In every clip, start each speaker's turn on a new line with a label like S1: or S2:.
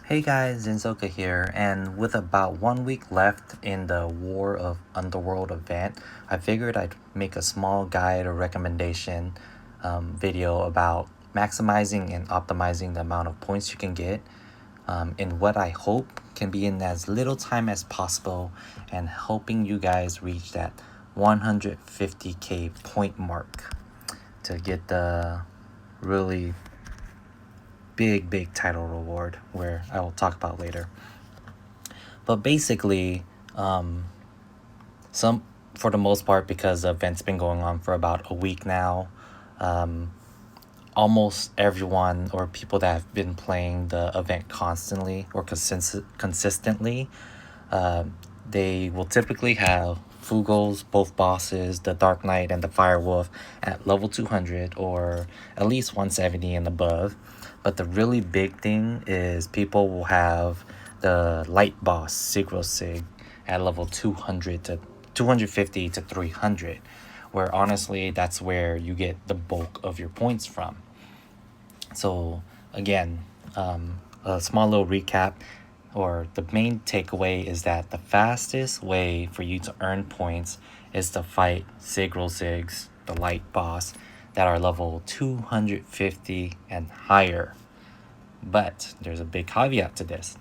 S1: Hey guys, Zinzoka here, and with about 1 week left in the War of Underworld event, I figured I'd make a small guide or recommendation video about maximizing and optimizing the amount of points you can get in what I hope can be in as little time as possible, and helping you guys reach that 150k point mark to get the really big title reward, where I will talk about later. But basically, some for the most part, because the event's been going on for about a week now, almost everyone or people that have been playing the event constantly or consistently, they will typically have Fugos, both bosses, the Dark Knight and the Firewolf, at level 200 or at least 170 and above. But the really big thing is people will have the light boss, sigrosig, at level 200 to 250 to 300, where honestly that's where you get the bulk of your points from. So again, a small little recap, or the main takeaway is that the fastest way for you to earn points is to fight sigrosigs, the light boss, that are level 250 and higher. But there's a big caveat to this.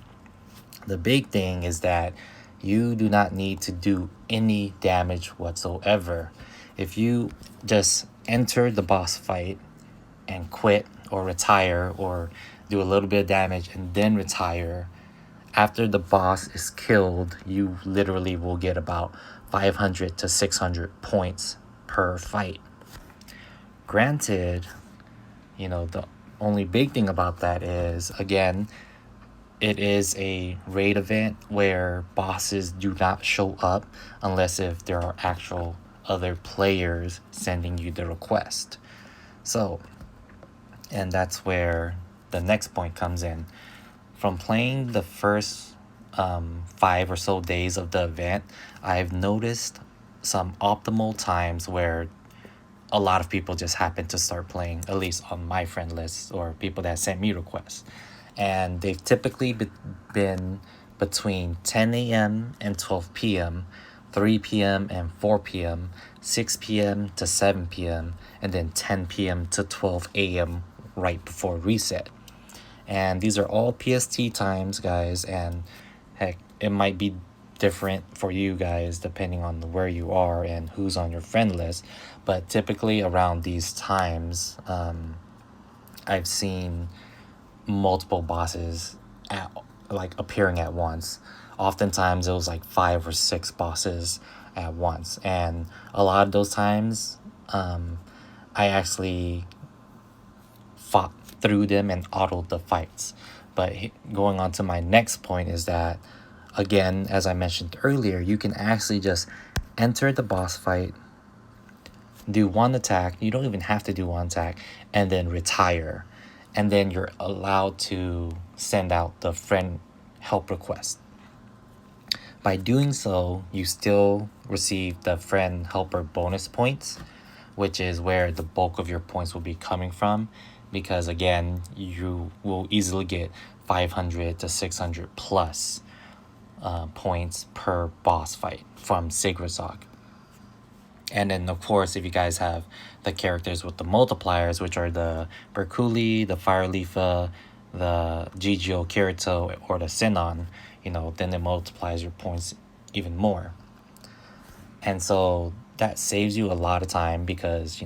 S1: The big thing is that you do not need to do any damage whatsoever. If you just enter the boss fight and quit or retire or do a little bit of damage and then retire, after the boss is killed, you literally will get about 500 to 600 points per fight. Granted, the only big thing about that is, again, it is a raid event where bosses do not show up unless if there are actual other players sending you the request. So, and that's where the next point comes in. From playing the first 5 or so days of the event, I've noticed some optimal times where a lot of people just happen to start playing, at least on my friend list or people that sent me requests. And they've typically been between 10 a.m. and 12 p.m., 3 p.m. and 4 p.m., 6 p.m. to 7 p.m., and then 10 p.m. to 12 a.m. right before reset. And these are all PST times, guys, and heck, it might be different for you guys depending on where you are and who's on your friend list. But typically around these times, I've seen multiple bosses appearing at once. Oftentimes it was like 5 or 6 bosses at once, and a lot of those times I actually fought through them and autoed the fights. But going on to my next point is that, again, as I mentioned earlier, you can actually just enter the boss fight, do one attack. You don't even have to do one attack, and then retire. And then you're allowed to send out the friend help request. By doing so, you still receive the friend helper bonus points, which is where the bulk of your points will be coming from, because again, you will easily get 500 to 600 plus points per boss fight from sigrosig. And then, of course, if you guys have the characters with the multipliers, which are the Berkuli, the Fireleafa, the GGO Kirito, or the Sinon, then it multiplies your points even more. And so that saves you a lot of time because,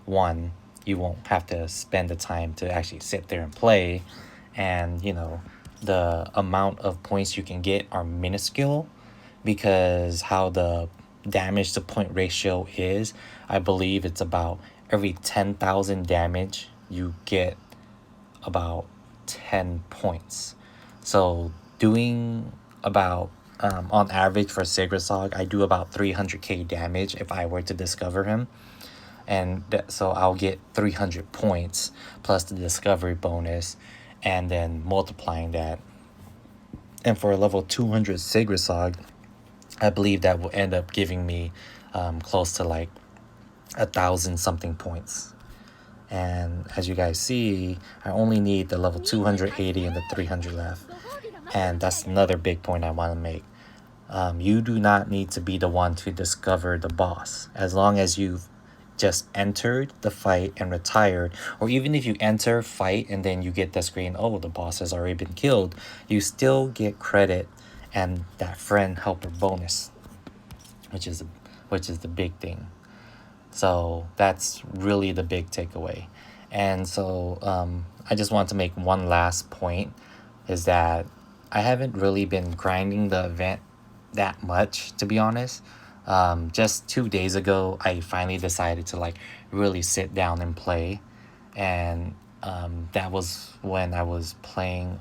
S1: one, you won't have to spend the time to actually sit there and play. And, the amount of points you can get are minuscule because how the damage to point ratio is, I believe it's about every 10,000 damage you get about 10 points. So doing about on average for sigrosig, I do about 300k damage if I were to discover him, and so I'll get 300 points plus the discovery bonus, and then multiplying that. And for a level 200 sigrosig, I believe that will end up giving me close to like 1,000 something points. And as you guys see, I only need the level 280 and the 300 left. And that's another big point I want to make. You do not need to be the one to discover the boss. As long as you've just entered the fight and retired, or even if you enter, fight, and then you get the screen, oh, the boss has already been killed, you still get credit and that friend helper bonus, which is the big thing. So that's really the big takeaway. And so I just want to make one last point, is that I haven't really been grinding the event that much, to be honest. Just 2 days ago, I finally decided to like really sit down and play. And that was when I was playing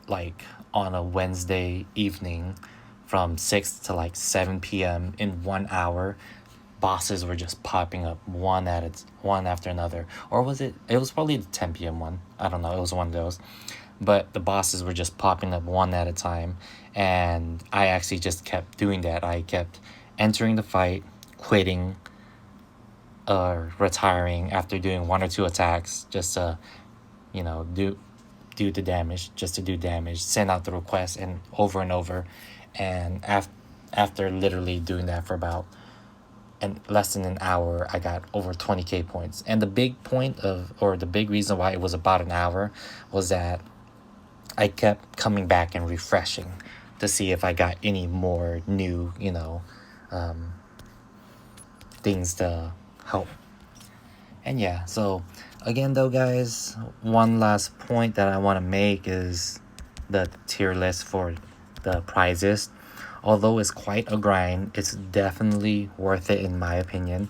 S1: like on a Wednesday evening from 6 to like 7 p.m. in 1 hour. Bosses were just popping up one after another. Or was it was probably the 10 p.m. one. I don't know, it was one of those. But the bosses were just popping up one at a time, and I actually just kept doing that. I kept entering the fight, quitting, or retiring after doing 1 or 2 attacks, just to do the damage, just to do damage, send out the request, and over. And after literally doing that for about less than an hour, I got over 20k points. And the big reason why it was about an hour was that I kept coming back and refreshing to see if I got any more new, things to help. And yeah, so again though, guys, one last point that I want to make is the tier list for the prizes. Although it's quite a grind, it's definitely worth it in my opinion.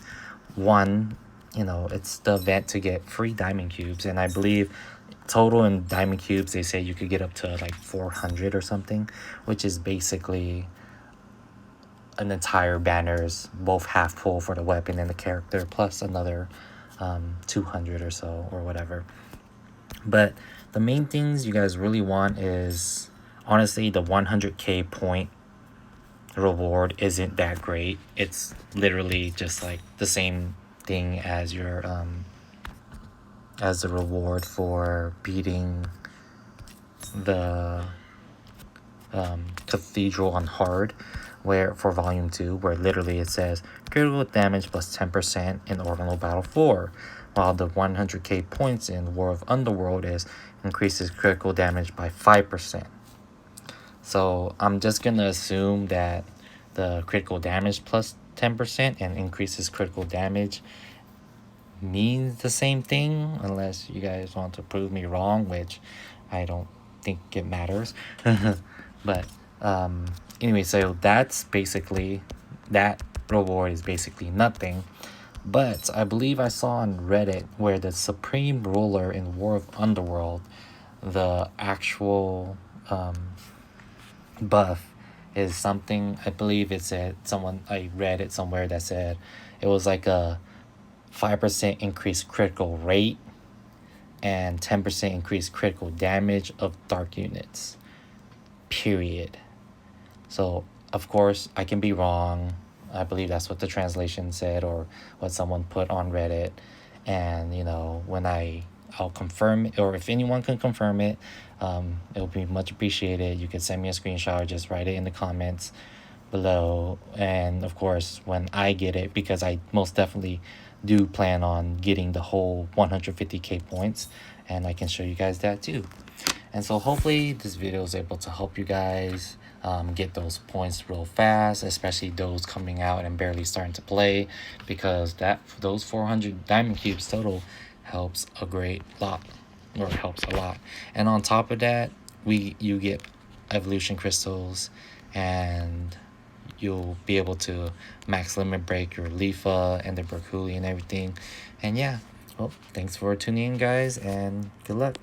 S1: One, it's the event to get free diamond cubes, and I believe total in diamond cubes they say you could get up to like 400 or something, which is basically an entire banner's both half pull for the weapon and the character, plus another 200 or so or whatever. But the main things you guys really want is honestly the 100k point reward isn't that great. It's literally just like the same thing as your as the reward for beating the cathedral on hard, where for volume 2, where literally it says critical damage plus 10% in ordinal battle 4, while the 100k points in War of Underworld is increases critical damage by 5%. So I'm just gonna assume that the critical damage plus 10% and increases critical damage means the same thing, unless you guys want to prove me wrong, which I don't think it matters. But anyway, so that's basically, that reward is basically nothing. But I believe I saw on Reddit where the Supreme Ruler in War of Underworld, the actual buff is something, I believe it said, I read it somewhere that said it was like a 5% increased critical rate and 10% increased critical damage of dark units, period. So of course I can be wrong. I believe that's what the translation said or what someone put on Reddit. And when I'll confirm it, or if anyone can confirm it, it'll be much appreciated. You can send me a screenshot or just write it in the comments below. And of course when I get it, because I most definitely do plan on getting the whole 150k points, and I can show you guys that too. And so hopefully this video is able to help you guys get those points real fast, especially those coming out and barely starting to play, because those 400 diamond cubes total helps a great lot, or helps a lot. And on top of that, you get evolution crystals, and you'll be able to max limit break your Leafa and the Berkuli and everything. And yeah, well, thanks for tuning in, guys, and good luck.